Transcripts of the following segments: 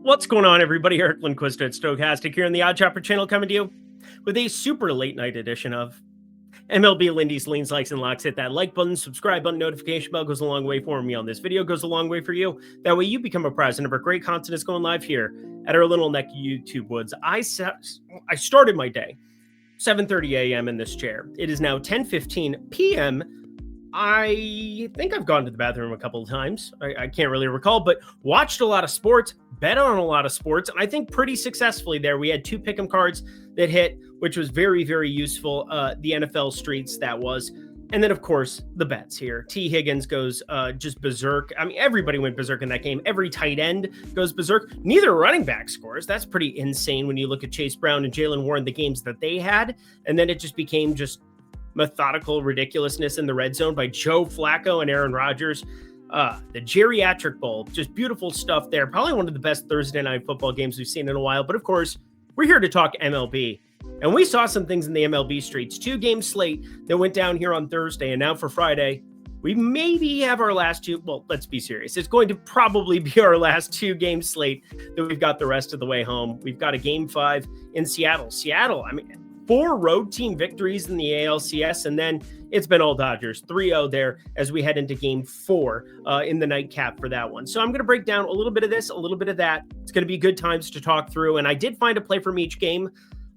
What's going on, everybody? Eric Lindquist at Stokastic here on the Odd Chopper channel, coming to you with a super late night edition of MLB Lindy's Leans, Likes, and Locks. Hit that like button, subscribe button, notification bell goes a long way for me on this video, goes a long way for you. That way you become a president of our great content that's going live here at our Little Neck YouTube Woods. I started my day 7:30 a.m. in this chair. It is now 10:15 p.m. I think I've gone to the bathroom a couple of times. I can't really recall, but watched a lot of sports, bet on a lot of sports, and I think pretty successfully there. We had two pick'em cards that hit, which was very, very useful. The NFL streets, that was. And then, of course, the bets here. T. Higgins goes just berserk. I mean, everybody went berserk in that game. Every tight end goes berserk. Neither running back scores. That's pretty insane when you look at Chase Brown and Jalen Warren, the games that they had. And then it just became just methodical ridiculousness in the red zone by Joe Flacco and Aaron Rodgers. The Geriatric Bowl, just beautiful stuff there. Probably one of the best Thursday night football games we've seen in a while. But of course, we're here to talk MLB. And we saw some things in the MLB streets. 2-game slate that went down here on Thursday. And now for Friday, we maybe have our last two. Well, let's be serious. It's going to probably be our last 2-game slate that we've got the rest of the way home. We've got a game 5 in Seattle. I mean, 4 road team victories in the ALCS, and then it's been all Dodgers. 3-0 there as we head into game 4 in the nightcap for that one. So I'm going to break down a little bit of this, a little bit of that. It's going to be good times to talk through, and I did find a play from each game.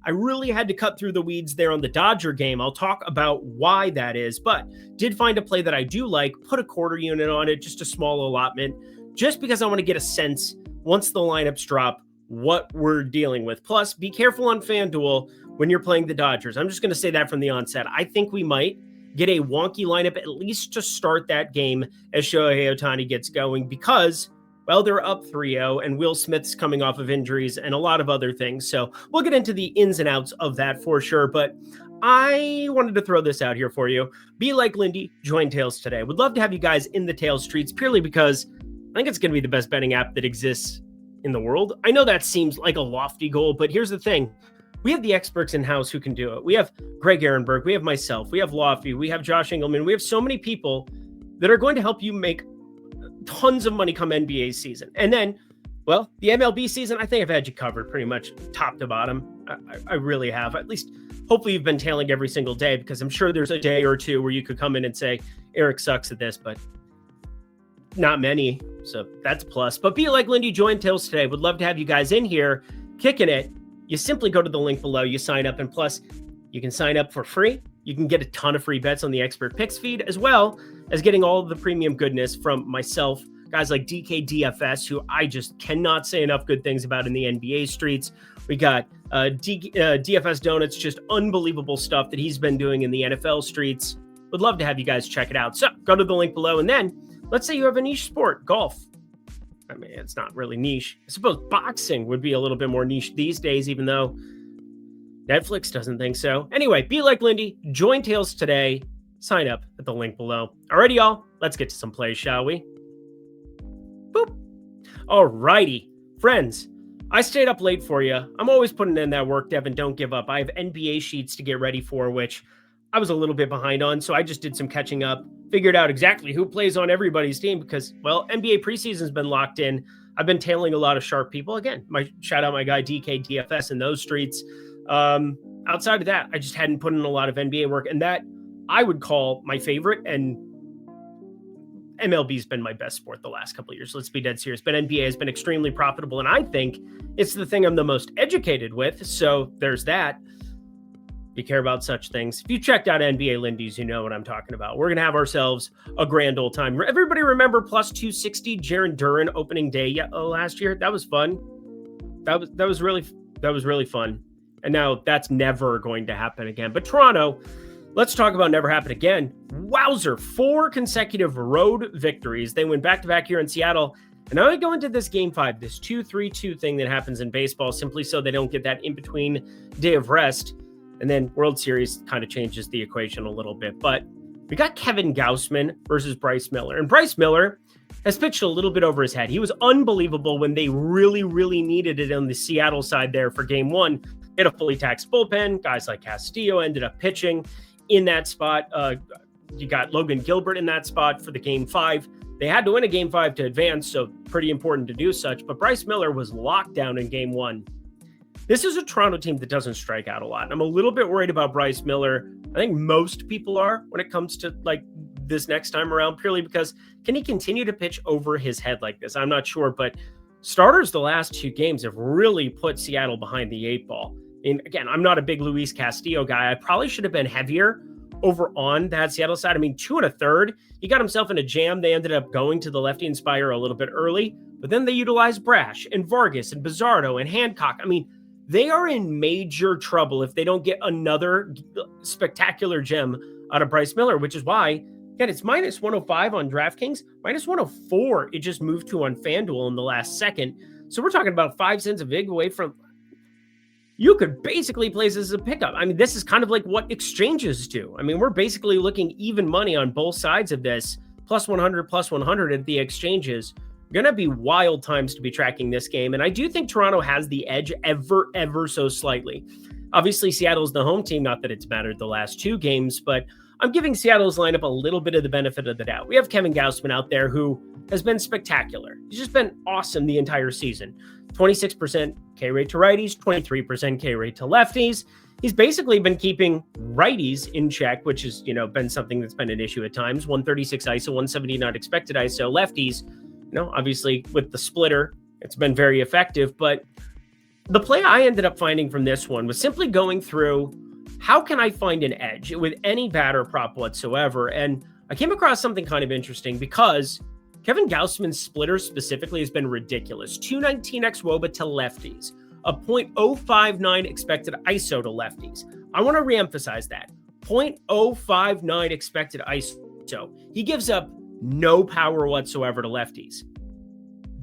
I really had to cut through the weeds there on the Dodger game. I'll talk about why that is, but did find a play that I do like, put a quarter unit on it, just a small allotment, just because I want to get a sense, once the lineups drop, what we're dealing with. Plus, be careful on FanDuel when you're playing the Dodgers. I'm just going to say that from the onset. I think we might get a wonky lineup, at least to start that game as Shohei Ohtani gets going, because, well, they're up 3-0, and Will Smith's coming off of injuries and a lot of other things. So we'll get into the ins and outs of that for sure. But I wanted to throw this out here for you. Be like Lindy, join Tails today. Would love to have you guys in the Tails streets, purely because I think it's going to be the best betting app that exists in the world. I know that seems like a lofty goal, but here's the thing. We have the experts in-house who can do it. We have Greg Ehrenberg, we have myself, we have Lofty, we have Josh Engelman. We have so many people that are going to help you make tons of money come NBA season. And then, well, the MLB season, I think I've had you covered pretty much top to bottom. I really have. At least, hopefully you've been tailing every single day, because I'm sure there's a day or two where you could come in and say, Eric sucks at this, but not many. So that's a plus. But be like Lindy, join Tails today. Would love to have you guys in here kicking it. You simply go to the link below, you sign up, and plus you can sign up for free. You can get a ton of free bets on the Expert Picks feed, as well as getting all of the premium goodness from myself, guys like DKDFS, who I just cannot say enough good things about in the NBA streets. We got DFS Donuts, just unbelievable stuff that he's been doing in the NFL streets. Would love to have you guys check it out. So go to the link below, and then let's say you have a niche sport, golf. I mean, it's not really niche. I suppose boxing would be a little bit more niche these days, even though Netflix doesn't think so. Anyway, be like Lindy, join Tails today, sign up at the link below. Alrighty, y'all, let's get to some plays, shall we? Boop. Alrighty, friends, I stayed up late for you. I'm always putting in that work, Devin. Don't give up. I have NBA sheets to get ready for, which I was a little bit behind on, so I just did some catching up. Figured out exactly who plays on everybody's team because, well, NBA preseason's been locked in. I've been tailing a lot of sharp people. Again, shout out my guy DK DFS in those streets. Outside of that, I just hadn't put in a lot of NBA work, and that I would call my favorite. And MLB's been my best sport the last couple of years. Let's be dead serious. But NBA has been extremely profitable, and I think it's the thing I'm the most educated with. So there's that. If you care about such things, if you checked out NBA Lindy's, you know what I'm talking about. We're going to have ourselves a grand old time. Everybody remember plus 260 Jaron Duran opening day last year? That was fun. That was really fun. And now that's never going to happen again. But Toronto, let's talk about never happen again. Wowzer, 4 consecutive road victories. They went back-to-back here in Seattle. And now they go into this game 5, this 2-3-2 thing that happens in baseball, simply so they don't get that in-between day of rest. And then World Series kind of changes the equation a little bit. But we got Kevin Gausman versus Bryce Miller. And Bryce Miller has pitched a little bit over his head. He was unbelievable when they really, really needed it on the Seattle side there for game 1. They had a fully taxed bullpen. Guys like Castillo ended up pitching in that spot. You got Logan Gilbert in that spot for the game 5. They had to win a game 5 to advance, so pretty important to do such. But Bryce Miller was locked down in game 1. This is a Toronto team that doesn't strike out a lot. I'm a little bit worried about Bryce Miller. I think most people are when it comes to like this next time around, purely because can he continue to pitch over his head like this? I'm not sure, but starters the last 2 games have really put Seattle behind the 8 ball. And again, I'm not a big Luis Castillo guy. I probably should have been heavier over on that Seattle side. I mean, 2 1/3. He got himself in a jam. They ended up going to the lefty Inspire a little bit early, but then they utilized Brash and Vargas and Bizzardo and Hancock. I mean, they are in major trouble if they don't get another spectacular gem out of Bryce Miller, which is why, again, it's minus 105 on DraftKings, minus 104. It just moved to on FanDuel in the last second. So we're talking about 5 cents a vig away from. You could basically place this as a pickup. I mean, this is kind of like what exchanges do. I mean, we're basically looking even money on both sides of this, plus 100 at the exchanges. Going to be wild times to be tracking this game. And I do think Toronto has the edge ever so slightly. Obviously, Seattle's the home team, not that it's mattered the last 2 games, but I'm giving Seattle's lineup a little bit of the benefit of the doubt. We have Kevin Gausman out there who has been spectacular. He's just been awesome the entire season. 26% K rate to righties, 23% K rate to lefties. He's basically been keeping righties in check, which has, been something that's been an issue at times. 136 ISO, 179 expected ISO. Lefties, obviously with the splitter, it's been very effective. But the play I ended up finding from this one was simply going through, how can I find an edge with any batter prop whatsoever? And I came across something kind of interesting because Kevin Gausman's splitter specifically has been ridiculous. 219 xwOBA to lefties, a .059 expected ISO to lefties. I want to reemphasize that. .059 expected ISO. He gives up no power whatsoever to lefties.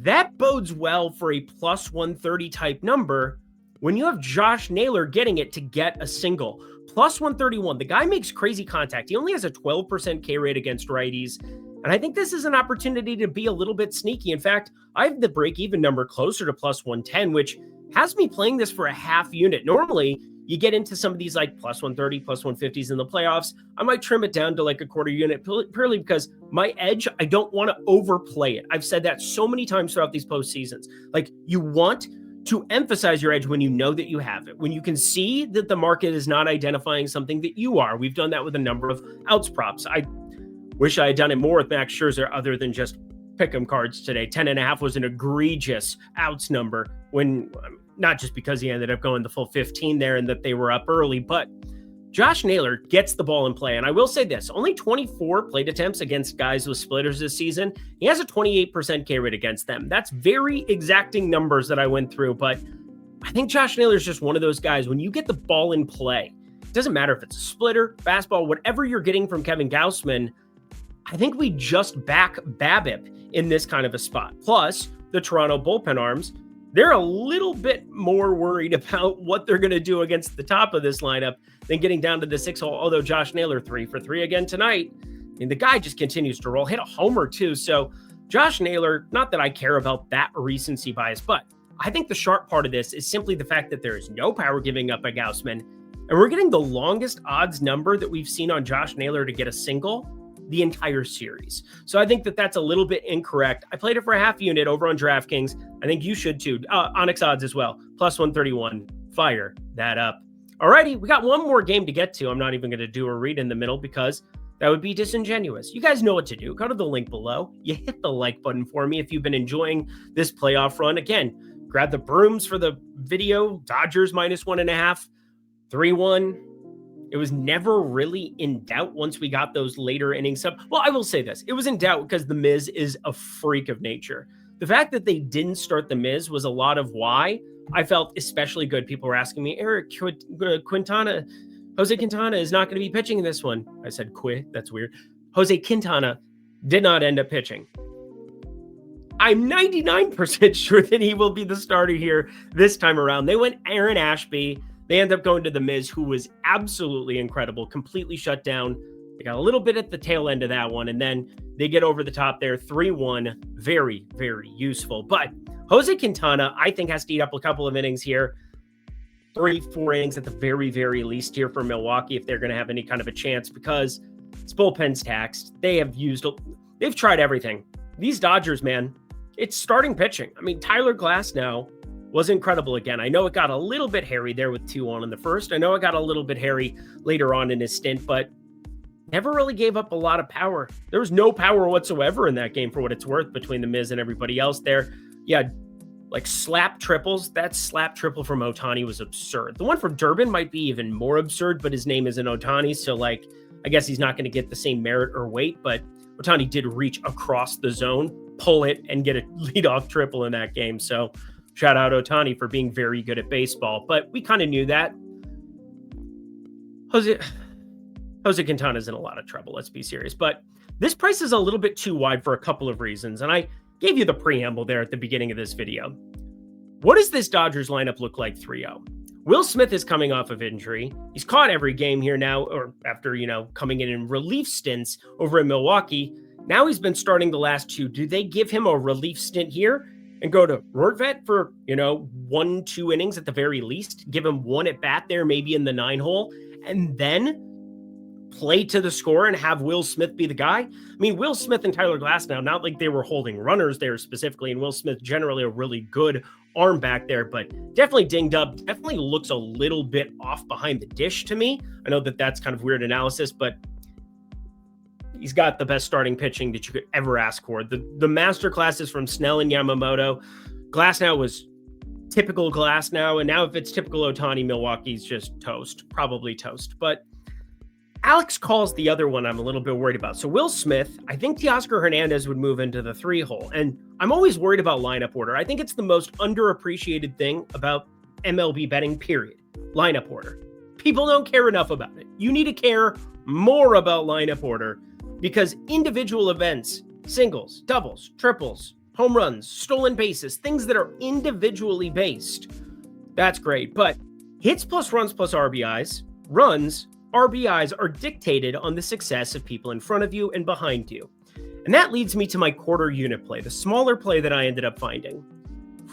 That bodes well for a plus 130 type number when you have Josh Naylor getting it to get a single. Plus 131. The guy makes crazy contact. He only has a 12% K rate against righties. And I think this is an opportunity to be a little bit sneaky. In fact, I have the break-even number closer to plus 110, which has me playing this for a half unit. Normally, you get into some of these like plus 130, plus 150s in the playoffs. I might trim it down to like a quarter unit purely because my edge, I don't want to overplay it. I've said that so many times throughout these postseasons. Like, you want to emphasize your edge when you know that you have it, when you can see that the market is not identifying something that you are. We've done that with a number of outs props. I wish I had done it more with Max Scherzer other than just pick'em cards today. 10.5 was an egregious outs number, when not just because he ended up going the full 15 there and that they were up early, but Josh Naylor gets the ball in play. And I will say this, only 24 plate attempts against guys with splitters this season. He has a 28% K rate against them. That's very exacting numbers that I went through, but I think Josh Naylor is just one of those guys, when you get the ball in play, it doesn't matter if it's a splitter, fastball, whatever you're getting from Kevin Gausman, I think we just back BABIP in this kind of a spot. Plus, the Toronto bullpen arms, they're a little bit more worried about what they're going to do against the top of this lineup than getting down to the 6 hole. Although Josh Naylor 3 for 3 again tonight, and the guy just continues to roll, hit a homer too. So Josh Naylor, not that I care about that recency bias, but I think the sharp part of this is simply the fact that there is no power giving up by Gausman, and we're getting the longest odds number that we've seen on Josh Naylor to get a single the entire series. So I think that that's a little bit incorrect. I played it for a half unit over on DraftKings. I think you should too. Onyx odds as well. Plus 131. Fire that up. Alrighty, we got one more game to get to. I'm not even going to do a read in the middle because that would be disingenuous. You guys know what to do. Go to the link below. You hit the like button for me if you've been enjoying this playoff run. Again, grab the brooms for the video. Dodgers minus 1.5. 3-1. It was never really in doubt once we got those later innings up. Well, I will say this. It was in doubt because the Miz is a freak of nature. The fact that they didn't start the Miz was a lot of why I felt especially good. People were asking me, Eric, Jose Quintana is not going to be pitching in this one. I said, that's weird. Jose Quintana did not end up pitching. I'm 99% sure that he will be the starter here this time around. They went Aaron Ashby. They end up going to the Miz, who was absolutely incredible, completely shut down. They got a little bit at the tail end of that one, and then they get over the top there, 3-1. Very, very useful. But Jose Quintana, I think, has to eat up a couple of innings here. 3-4 innings at the very, very least here for Milwaukee if they're going to have any kind of a chance, because it's bullpen's taxed. They've tried everything. these Dodgers, man, it's starting pitching. I mean, Tyler Glasnow was incredible again. I know it got a little bit hairy there with 2-1 in the first. I know it got a little bit hairy later on in his stint, but never really gave up a lot of power. There was no power whatsoever in that game for what it's worth between the Miz and everybody else there. Yeah, like slap triples. That slap triple from Ohtani was absurd. The one from Durbin might be even more absurd, but his name isn't Ohtani, so like I guess he's not going to get the same merit or weight, but Ohtani did reach across the zone, pull it, and get a leadoff triple in that game. So shout out Ohtani for being very good at baseball, but we kind of knew that. Jose Quintana's in a lot of trouble, let's be serious. But this price is a little bit too wide for a couple of reasons, and I gave you the preamble there at the beginning of this video. What does this Dodgers lineup look like 3-0? Will Smith is coming off of injury. He's caught every game here now, or after, coming in relief stints over in Milwaukee. Now he's been starting the last two. Do they give him a relief stint here and go to Rortvedt for, 1-2 innings at the very least? Give him one at bat there, maybe in the 9-hole, and then play to the score and have Will Smith be the guy? I mean, Will Smith and Tyler Glasnow, not like they were holding runners there specifically, and Will Smith generally a really good arm back there, but definitely dinged up, definitely looks a little bit off behind the dish to me. I know that that's kind of weird analysis, but he's got the best starting pitching that you could ever ask for. The master classes from Snell and Yamamoto. Glasnow was typical Glasnow, and now if it's typical Ohtani, Milwaukee's just toast, probably toast. But Alex calls the other one I'm a little bit worried about. So Will Smith, I think Teoscar Hernandez would move into the 3-hole. And I'm always worried about lineup order. I think it's the most underappreciated thing about MLB betting, period. Lineup order. People don't care enough about it. You need to care more about lineup order because individual events, singles, doubles, triples, home runs, stolen bases, things that are individually based, that's great. But hits plus runs plus RBIs, runs, RBIs are dictated on the success of people in front of you and behind you. And that leads me to my quarter unit play, the smaller play that I ended up finding.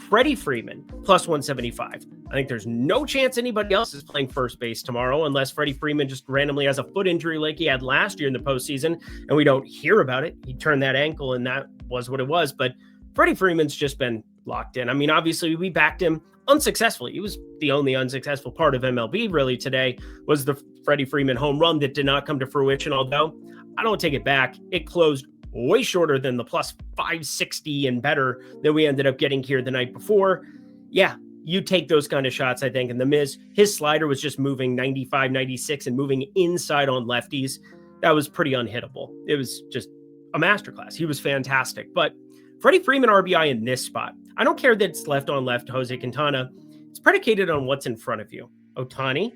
Freddie Freeman, plus 175. I think there's no chance anybody else is playing first base tomorrow unless Freddie Freeman just randomly has a foot injury like he had last year in the postseason, and we don't hear about it. He turned that ankle, and that was what it was. But Freddie Freeman's just been locked in. I mean, obviously, we backed him unsuccessfully. He was the only unsuccessful part of MLB really today was the Freddie Freeman home run that did not come to fruition, although I don't take it back. It closed way shorter than the plus 560 and better that we ended up getting here the night before. Yeah, you take those kind of shots, I think. And the Miz, his slider was just moving 95, 96 and moving inside on lefties. That was pretty unhittable. It was just a masterclass. He was fantastic. But Freddie Freeman RBI in this spot, I don't care that it's left on left Jose Quintana. It's predicated on what's in front of you. Ohtani,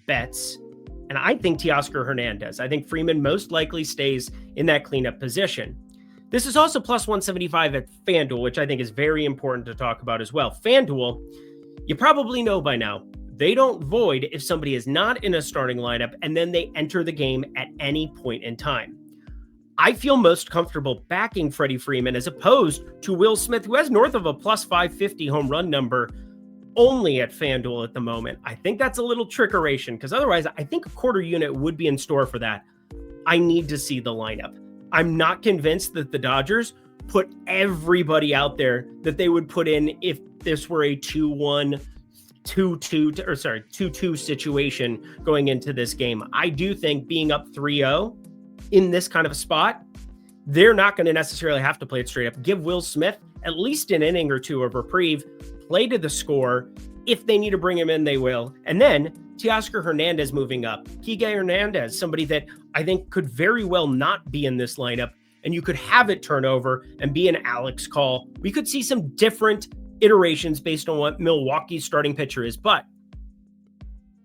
Betts, and I think Teoscar Hernandez. I think Freeman most likely stays in that cleanup position. This is also plus 175 at FanDuel, which I think is very important to talk about as well. FanDuel, you probably know by now, they don't void if somebody is not in a starting lineup and then they enter the game at any point in time. I feel most comfortable backing Freddie Freeman as opposed to Will Smith, who has north of a plus 550 home run number only at FanDuel at the moment. I think that's a little trickeration because otherwise I think a quarter unit would be in store for that. I need to see the lineup. I'm not convinced that the Dodgers put everybody out there that they would put in if this were a 2-1, 2-2 situation going into this game. I do think being up 3-0 in this kind of a spot, they're not going to necessarily have to play it straight up. Give Will Smith at least an inning or two of reprieve, play to the score. If they need to bring him in, they will. And then Teoscar Hernandez moving up. Kike Hernandez, somebody that I think could very well not be in this lineup, and you could have it turn over and be an Alex call. We could see some different iterations based on what Milwaukee's starting pitcher is, but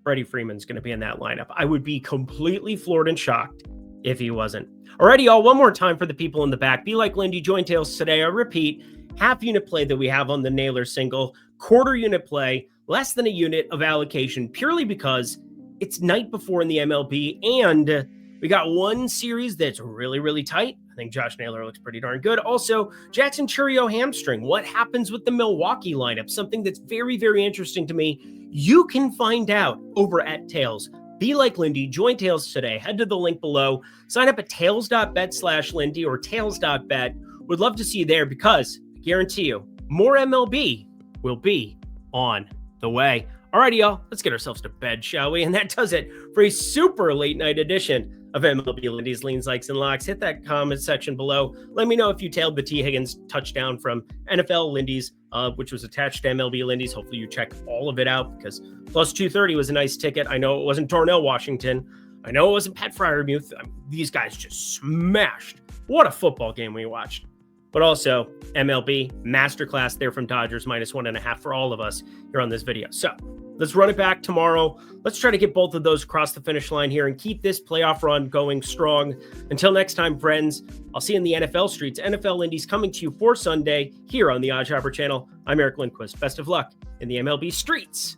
Freddie Freeman's going to be in that lineup. I would be completely floored and shocked if he wasn't. Alrighty, y'all, one more time for the people in the back. Be like Lindy, join Tails today. I repeat, half unit play that we have on the Naylor single, quarter unit play, less than a unit of allocation, purely because it's night before in the MLB, and we got one series that's really, really tight. I think Josh Naylor looks pretty darn good. Also, Jackson Chourio hamstring. What happens with the Milwaukee lineup? Something that's very, very interesting to me. You can find out over at Tails. Be like Lindy, join Tails today. Head to the link below, sign up at Tails.bet/Lindy or Tails.bet. Would love to see you there because I guarantee you more MLB will be on the way. Alrighty, y'all, let's get ourselves to bed, shall we? And that does it for a super late night edition of MLB Lindy's Leans, Likes, and Locks. Hit that comment section below. Let me know if you tailed the T. Higgins touchdown from NFL Lindy's, which was attached to MLB Lindy's. Hopefully you check all of it out because plus 230 was a nice ticket. I know it wasn't Darnell Washington. I know it wasn't Pat Fryermuth. These guys just smashed. What a football game we watched. But also MLB masterclass there from Dodgers -1.5 for all of us here on this video. So let's run it back tomorrow. Let's try to get both of those across the finish line here and keep this playoff run going strong. Until next time, friends, I'll see you in the NFL streets. NFL Lindy's coming to you for Sunday here on the Odd Shopper channel. I'm Eric Lindquist. Best of luck in the MLB streets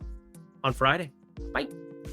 on Friday. Bye.